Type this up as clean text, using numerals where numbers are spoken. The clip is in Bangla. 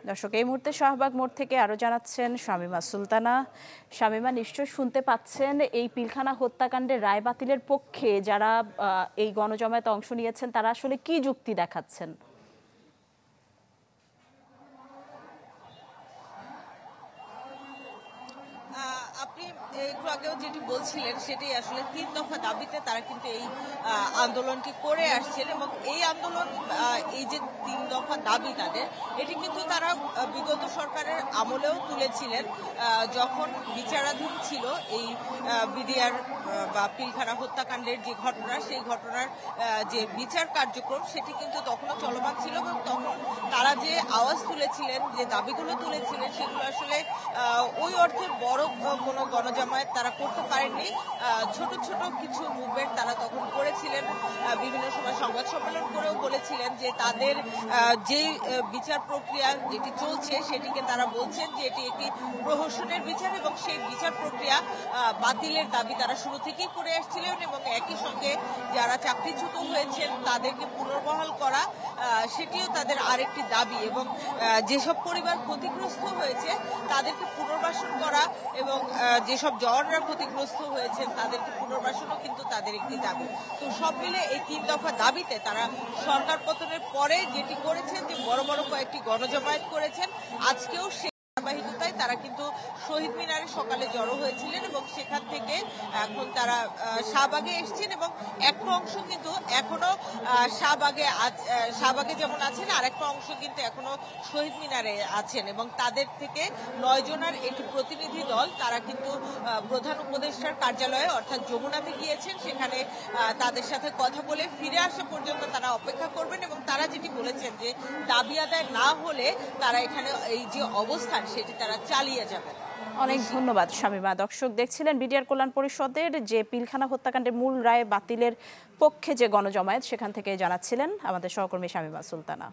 দর্শক, এই মুহূর্তে শাহবাগ মোড় থেকে আরো জানাচ্ছেন শামীমা সুলতানা। শামীমা, নিশ্চয় শুনতে পাচ্ছেন এই পিলখানা হত্যাকাণ্ডের রায় বাতিলের পক্ষে যারা এই গণজমায়েতে অংশ নিয়েছেন তারা আসলে কি যুক্তি দেখাচ্ছেন? আপনি একটু আগেও যেটি বলছিলেন সেটাই আসলে 3 দফা দাবিতে তারা কিন্তু এই আন্দোলনটি করে আসছেন এবং এই আন্দোলন এই যে 3 দফা দাবি তাদের, এটি কিন্তু তারা বিগত সরকারের আমলেও তুলেছিলেন যখন বিচারাধীন ছিল এই বিডিআর বা পিলখানা হত্যাকাণ্ডের যে ঘটনা, সেই ঘটনার যে বিচার কার্যক্রম সেটি কিন্তু তখনও চলমান ছিল এবং তখন তারা যে আওয়াজ তুলেছিলেন, যে দাবিগুলো তুলেছিলেন, সেগুলো আসলে ওই অর্থে বড় কোনো গণজামায়াত তারা করতে পারেননি। ছোট ছোট কিছু মুভমেন্ট তারা তখন করেছিলেন, বিভিন্ন সময় সংবাদ সম্মেলন করেও বলেছিলেন যে তাদের যে বিচার প্রক্রিয়া যেটি চলছে সেটিকে তারা বলছেন যে এটি একটি প্রহসনের বিচার এবং সেই বিচার প্রক্রিয়া বাতিলের দাবি তারা শুরু থেকেই করে আসছিলেন এবং একই সঙ্গে যারা চাকরিচ্যুত হয়েছেন তাদেরকে পুনর্বহাল করা সেটিও তাদের আরেকটি দাবি এবং যেসব পরিবার ক্ষতিগ্রস্ত হয়েছে তাদেরকে পুনর্বাসন করা এবং যেসব জওয়ানরা ক্ষতিগ্রস্ত হয়েছেন তাদেরকে পুনর্বাসনও কিন্তু তাদের একটি দাবি। তো সব মিলে এই 3 দফা দাবিতে তারা সরকার পতনের পরে যেটি করেছেন যে বড় বড় কয়েকটি গণজমায়েত করেছেন, আজকেও ধারাবাহিকতায় তারা কিন্তু শহীদ মিনারে সকালে জড়ো হয়েছিলেন এবং সেখান থেকে এখন তারা শাহবাগে এসছেন এবং একটা অংশ কিন্তু এখনো শাহবাগে যেমন আছেন আর একটা অংশ কিন্তু এখনো শহীদ মিনারে আছেন এবং তাদের থেকে 9 জনের একটি প্রতিনিধি দল তারা কিন্তু প্রধান উপদেষ্টার কার্যালয়ে অর্থাৎ যমুনাতে গিয়েছেন। সেখানে তাদের সাথে কথা বলে ফিরে আসা পর্যন্ত তারা অপেক্ষা করবেন এবং তারা যেটি বলেছেন যে দাবি আদায় না হলে তারা এখানে এই যে অবস্থান সেটি তারা চালিয়ে যাবেন। অনেক ধন্যবাদ শামীমা। দর্শক, দেখছিলেন বিডিআর কল্যাণ পরিষদের যে পিলখানা হত্যাকাণ্ডের মূল রায় বাতিলের পক্ষে যে গণজমায়েত, সেখান থেকে জানাচ্ছিলেন আমাদের সহকর্মী শামীমা সুলতানা।